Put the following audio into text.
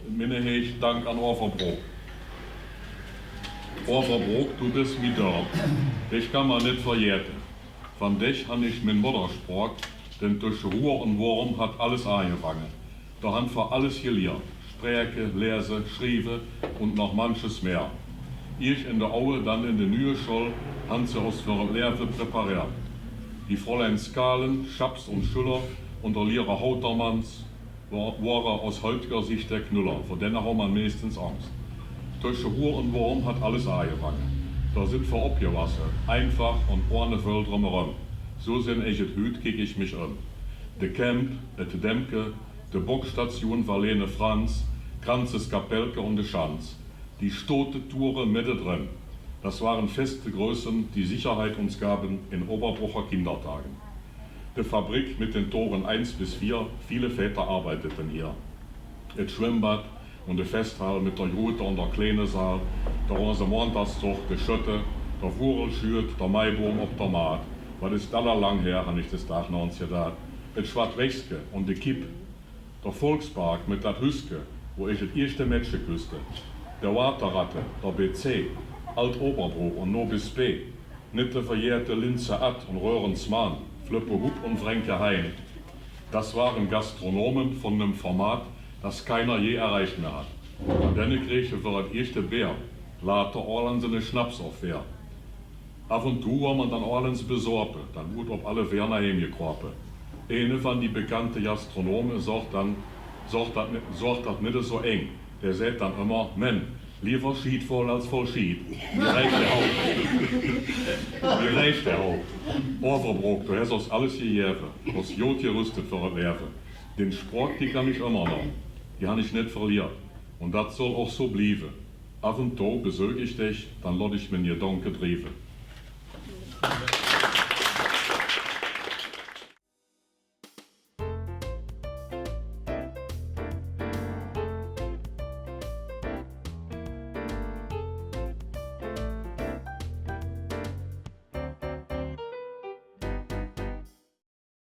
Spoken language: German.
Minne heech Dank an Overbroek. Overbroek, du bist mi da. Dich kann man nicht verjäten. Von dich han ich min Muttersprach, denn durch Ruhe und Wurm hat alles angefangen. Da han für alles gelernt. Spreche, lese, schriebe und noch manches mehr. Ich in der Aue, dann in der neue Schule, han sie aus für Lehre präpariert. Die Fräulein Skalen, Schaps und Schüler und der Lehrer Hautermanns waren aus heutiger Sicht der Knüller, vor denen haben wir meistens Angst. Durch Ruhe und Wurm hat alles angefangen. Da sind wir abgewachsen, einfach und ohne Welt drumherum. So sind ich et Hüt, kick ich mich um. De Camp, et Demke, de Bockstation Valene Franz, Kranzes Kapelke und de Schanz. Die stote Touren mittendrin. Das waren feste Größen, die Sicherheit uns gaben in Oberbrucher Kindertagen. Die Fabrik mit den Toren 1 bis 4, viele Väter arbeiteten hier. Das Schwimmbad und die Festhall mit der Jute und der kleinen Saal, der Rosenmontagszug, die Schütte, der Wurelschüt, der Maibaum auf der Maat. Was ist lang her, habe ich das Tag noch uns gedacht. Das Schwartwechske und die Kipp, der Volkspark mit der Hüske, wo ich das erste Mädchen küsste. Der Waterratte, der BC, Alt-Oberbruch und Nobis B, nicht der verjährte Linze Ad und Röhrensmann, Flippe Hub und Fränke Hein. Das waren Gastronomen von einem Format, das keiner je erreicht mehr hat. An denne Grieche war das erste Bär, later Orlands eine Schnapsaufwehr. Ab und zu war man dann Orlands besorgt, dann gut ob alle Werner hemgekrope. Eine von die bekannte Gastronomen sorgt das nicht so eng. Der sagt dann immer, Men, lieber Schied voll als voll Schied. Wie reicht der auch? Wie reicht der auch? Overbroek, du hast uns alles gegeben, was Jod gerüstet für das Werfen. Den Spruch, die kann ich immer noch. Die habe ich nicht verliert. Und das soll auch so bleiben. Ab und zu besuche ich dich, dann lass ich mir Gedanken trieben.